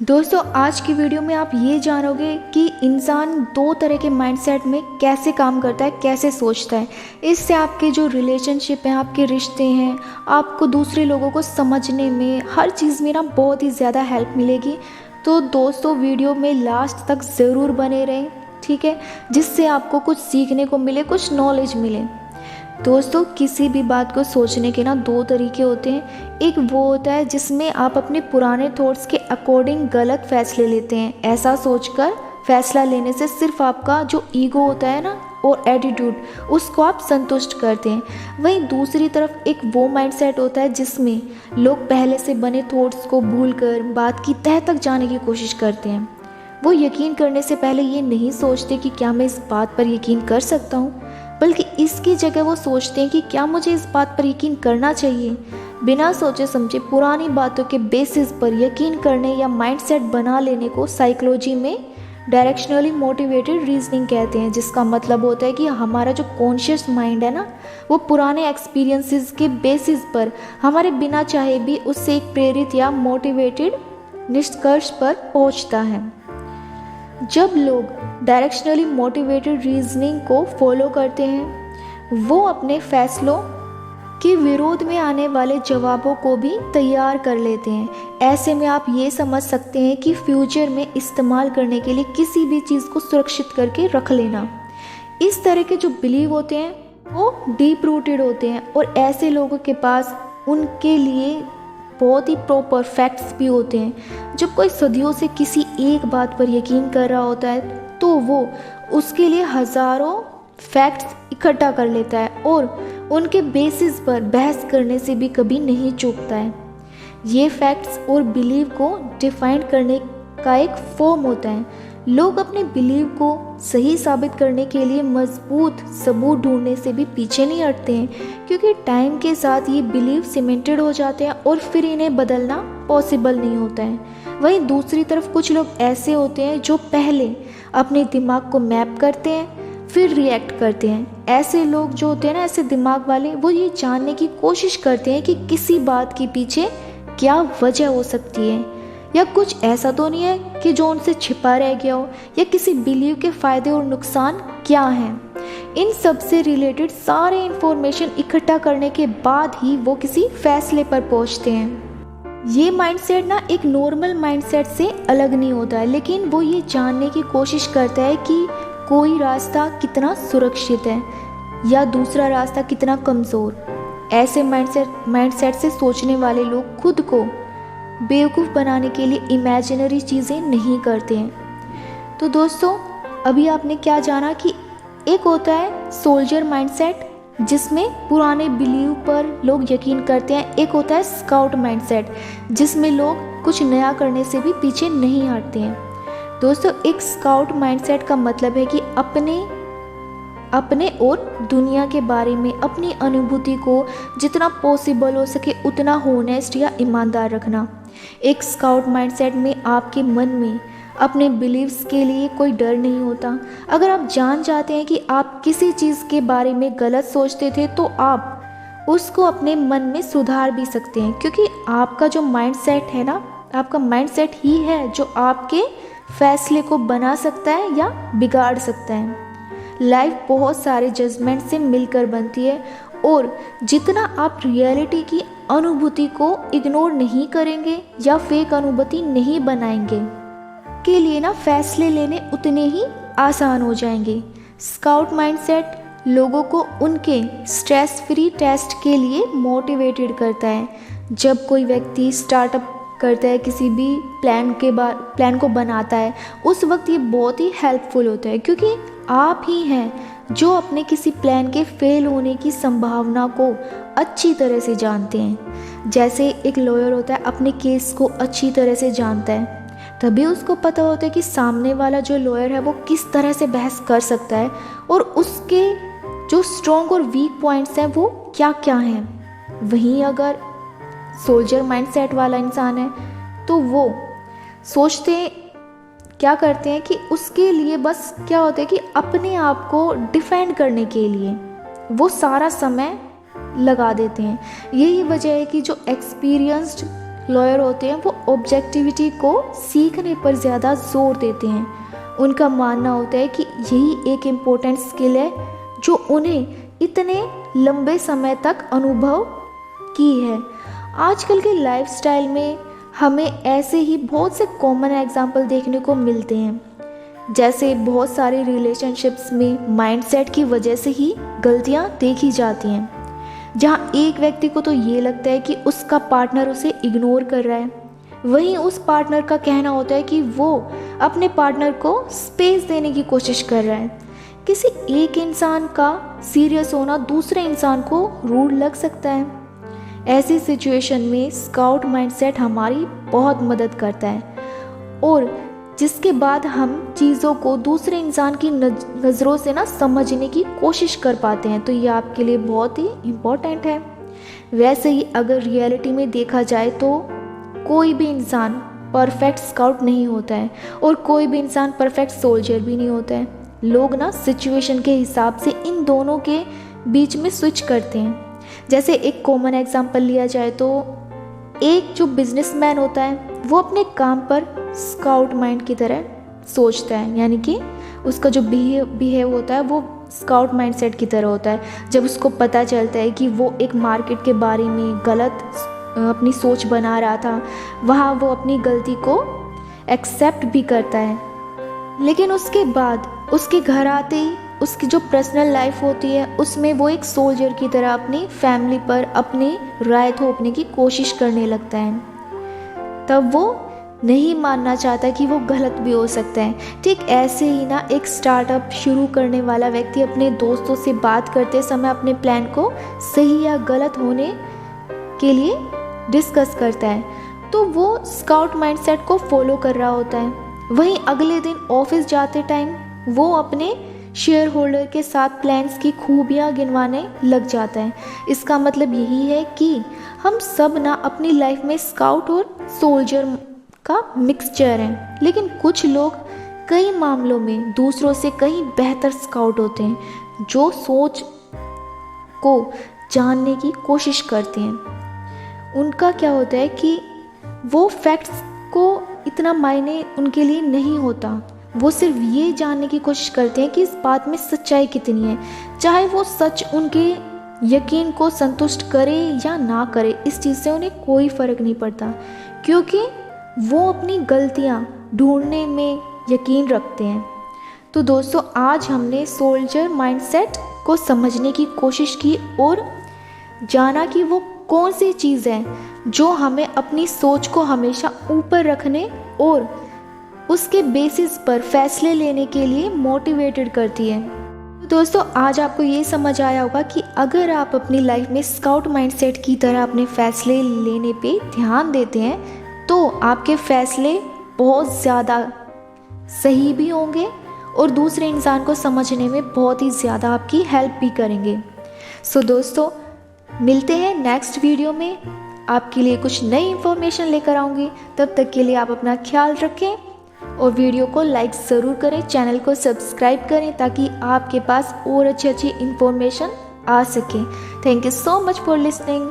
दोस्तों आज की वीडियो में आप ये जानोगे कि इंसान दो तरह के माइंडसेट में कैसे काम करता है, कैसे सोचता है। इससे आपके जो रिलेशनशिप हैं, आपके रिश्ते हैं, आपको दूसरे लोगों को समझने में, हर चीज़ में ना बहुत ही ज़्यादा हेल्प मिलेगी। तो दोस्तों वीडियो में लास्ट तक ज़रूर बने रहें, ठीक है, जिससे आपको कुछ सीखने को मिले, कुछ नॉलेज मिले। दोस्तों किसी भी बात को सोचने के ना दो तरीके होते हैं। एक वो होता है जिसमें आप अपने पुराने थॉट्स के अकॉर्डिंग गलत फैसले लेते हैं। ऐसा सोचकर फैसला लेने से सिर्फ आपका जो ईगो होता है ना और एटीट्यूड, उसको आप संतुष्ट करते हैं। वहीं दूसरी तरफ एक वो माइंडसेट होता है जिसमें लोग पहले से बने थॉट्स को भूलकर बात की तह तक जाने की कोशिश करते हैं। वो यकीन करने से पहले ये नहीं सोचते कि क्या मैं इस बात पर यकीन कर सकता हूँ, बल्कि इसकी जगह वो सोचते हैं कि क्या मुझे इस बात पर यकीन करना चाहिए। बिना सोचे समझे पुरानी बातों के बेसिस पर यकीन करने या माइंडसेट बना लेने को साइकोलॉजी में डायरेक्शनली मोटिवेटेड रीजनिंग कहते हैं, जिसका मतलब होता है कि हमारा जो कॉन्शियस माइंड है ना, वो पुराने एक्सपीरियंसेस के बेसिस पर हमारे बिना चाहे भी उससे एक प्रेरित या मोटिवेटेड निष्कर्ष पर पहुंचता है। जब लोग डायरेक्शनली मोटिवेटेड रीजनिंग को फॉलो करते हैं, वो अपने फैसलों के विरोध में आने वाले जवाबों को भी तैयार कर लेते हैं। ऐसे में आप ये समझ सकते हैं कि फ्यूचर में इस्तेमाल करने के लिए किसी भी चीज़ को सुरक्षित करके रख लेना। इस तरह के जो बिलीव होते हैं वो डीप रूटेड होते हैं, और ऐसे लोगों के पास उनके लिए बहुत ही प्रॉपर फैक्ट्स भी होते हैं। जब कोई सदियों से किसी एक बात पर यकीन कर रहा होता है तो वो उसके लिए हज़ारों फैक्ट्स इकट्ठा कर लेता है और उनके बेसिस पर बहस करने से भी कभी नहीं चूकता है। ये फैक्ट्स और बिलीव को डिफाइन करने का एक फॉर्म होता है। लोग अपने बिलीव को सही साबित करने के लिए मजबूत सबूत ढूंढने से भी पीछे नहीं हटते हैं, क्योंकि टाइम के साथ ये बिलीव सीमेंटेड हो जाते हैं और फिर इन्हें बदलना पॉसिबल नहीं होता है। वहीं दूसरी तरफ कुछ लोग ऐसे होते हैं जो पहले अपने दिमाग को मैप करते हैं, फिर रिएक्ट करते हैं। ऐसे लोग जो होते हैं ना, ऐसे दिमाग वाले, वो ये जानने की कोशिश करते हैं कि किसी बात के पीछे क्या वजह हो सकती है, या कुछ ऐसा तो नहीं है कि जो उनसे छिपा रह गया हो, या किसी बिलीव के फ़ायदे और नुकसान क्या हैं। इन सब से रिलेटेड सारे इन्फॉर्मेशन इकट्ठा करने के बाद ही वो किसी फैसले पर पहुंचते हैं। ये माइंडसेट ना एक नॉर्मल माइंडसेट से अलग नहीं होता है, लेकिन वो ये जानने की कोशिश करता है कि कोई रास्ता कितना सुरक्षित है या दूसरा रास्ता कितना कमज़ोर। ऐसे माइंडसेट से सोचने वाले लोग खुद को बेवकूफ़ बनाने के लिए इमेजिनरी चीज़ें नहीं करते हैं। तो दोस्तों अभी आपने क्या जाना कि एक होता है सोल्जर माइंडसेट जिसमें पुराने बिलीव पर लोग यकीन करते हैं। एक होता है स्काउट माइंडसेट जिसमें लोग कुछ नया करने से भी पीछे नहीं हटते हैं। दोस्तों एक स्काउट माइंडसेट का मतलब है कि अपने और दुनिया के बारे में अपनी अनुभूति को जितना पॉसिबल हो सके उतना होनेस्ट या ईमानदार रखना। एक स्काउट माइंडसेट में आपके मन में अपने बिलीव्स के लिए कोई डर नहीं होता। अगर आप जान जाते हैं कि आप किसी चीज़ के बारे में गलत सोचते थे तो आप उसको अपने मन में सुधार भी सकते हैं, क्योंकि आपका जो माइंडसेट है ना, आपका माइंडसेट ही है जो आपके फैसले को बना सकता है या बिगाड़ सकता है। लाइफ बहुत सारे जजमेंट से मिलकर बनती है, और जितना आप रियलिटी की अनुभूति को इग्नोर नहीं करेंगे या फेक अनुभूति नहीं बनाएंगे के लिए ना फैसले लेने उतने ही आसान हो जाएंगे। स्काउट माइंडसेट लोगों को उनके स्ट्रेस फ्री टेस्ट के लिए मोटिवेटेड करता है। जब कोई व्यक्ति स्टार्टअप करता है, किसी भी प्लान को बनाता है, उस वक्त ये बहुत ही हेल्पफुल होता है, क्योंकि आप ही हैं जो अपने किसी प्लान के फेल होने की संभावना को अच्छी तरह से जानते हैं। जैसे एक लॉयर होता है अपने केस को अच्छी तरह से जानता है, तभी उसको पता होता है कि सामने वाला जो लॉयर है वो किस तरह से बहस कर सकता है और उसके जो स्ट्रॉन्ग और वीक पॉइंट्स हैं वो क्या क्या हैं। वहीं अगर सोल्जर माइंडसेट वाला इंसान है तो वो क्या करते हैं कि उसके लिए बस क्या होता है कि अपने आप को डिफेंड करने के लिए वो सारा समय लगा देते हैं। यही वजह है कि जो एक्सपीरियंस्ड लॉयर होते हैं वो ऑब्जेक्टिविटी को सीखने पर ज़्यादा जोर देते हैं। उनका मानना होता है कि यही एक इम्पोर्टेंट स्किल है जो उन्हें इतने लंबे समय तक अनुभव की है। आजकल के लाइफस्टाइल में हमें ऐसे ही बहुत से कॉमन एग्जाम्पल देखने को मिलते हैं, जैसे बहुत सारे रिलेशनशिप्स में माइंडसेट की वजह से ही गलतियां देखी जाती हैं, जहां एक व्यक्ति को तो ये लगता है कि उसका पार्टनर उसे इग्नोर कर रहा है, वहीं उस पार्टनर का कहना होता है कि वो अपने पार्टनर को स्पेस देने की कोशिश कर रहा है। किसी एक इंसान का सीरियस होना दूसरे इंसान को रूड लग सकता है। ऐसी सिचुएशन में स्काउट माइंडसेट हमारी बहुत मदद करता है और जिसके बाद हम चीज़ों को दूसरे इंसान की नज़रों से ना समझने की कोशिश कर पाते हैं। तो ये आपके लिए बहुत ही इम्पोर्टेंट है। वैसे ही अगर रियलिटी में देखा जाए तो कोई भी इंसान परफेक्ट स्काउट नहीं होता है और कोई भी इंसान परफेक्ट सोल्जर भी नहीं होता है। लोग ना सिचुएशन के हिसाब से इन दोनों के बीच में स्विच करते हैं। जैसे एक कॉमन एग्जांपल लिया जाए तो एक जो बिजनेसमैन होता है वो अपने काम पर स्काउट माइंड की तरह सोचता है, यानी कि उसका जो बिहेव होता है वो स्काउट माइंडसेट की तरह होता है। जब उसको पता चलता है कि वो एक मार्केट के बारे में गलत अपनी सोच बना रहा था, वहाँ वो अपनी गलती को एक्सेप्ट भी करता है। लेकिन उसके बाद उसके घर आते ही उसकी जो पर्सनल लाइफ होती है उसमें वो एक सोल्जर की तरह अपनी फैमिली पर अपनी राय थोपने की कोशिश करने लगता है। तब वो नहीं मानना चाहता कि वो गलत भी हो सकता है। ठीक ऐसे ही ना एक स्टार्टअप शुरू करने वाला व्यक्ति अपने दोस्तों से बात करते समय अपने प्लान को सही या गलत होने के लिए डिस्कस करता है, तो वो स्काउट माइंडसेट को फॉलो कर रहा होता है। वहीं अगले दिन ऑफिस जाते टाइम वो अपने शेयर होल्डर के साथ प्लान्स की खूबियाँ गिनवाने लग जाता है। इसका मतलब यही है कि हम सब ना अपनी लाइफ में स्काउट और सोल्जर का मिक्सचर हैं, लेकिन कुछ लोग कई मामलों में दूसरों से कहीं बेहतर स्काउट होते हैं, जो सोच को जानने की कोशिश करते हैं। उनका क्या होता है कि वो फैक्ट्स को इतना मायने उनके लिए नहीं होता, वो सिर्फ ये जानने की कोशिश करते हैं कि इस बात में सच्चाई कितनी है। चाहे वो सच उनके यकीन को संतुष्ट करे या ना करे, इस चीज़ से उन्हें कोई फ़र्क नहीं पड़ता, क्योंकि वो अपनी गलतियाँ ढूंढने में यकीन रखते हैं। तो दोस्तों, आज हमने सोल्जर माइंडसेट को समझने की कोशिश की और जाना कि वो कौन सी चीज़ है जो हमें अपनी सोच को हमेशा ऊपर रखने और उसके बेसिस पर फैसले लेने के लिए मोटिवेटेड करती है। तो दोस्तों, आज आपको ये समझ आया होगा कि अगर आप अपनी लाइफ में स्काउट माइंडसेट की तरह अपने फैसले लेने पे ध्यान देते हैं तो आपके फैसले बहुत ज़्यादा सही भी होंगे और दूसरे इंसान को समझने में बहुत ही ज़्यादा आपकी हेल्प भी करेंगे। सो दोस्तों, मिलते हैं नेक्स्ट वीडियो में। आपके लिए कुछ नई इन्फॉर्मेशन लेकर आऊँगी। तब तक के लिए आप अपना ख्याल रखें और वीडियो को लाइक ज़रूर करें, चैनल को सब्सक्राइब करें ताकि आपके पास और अच्छी इन्फॉर्मेशन आ सके। Thank you so much for listening.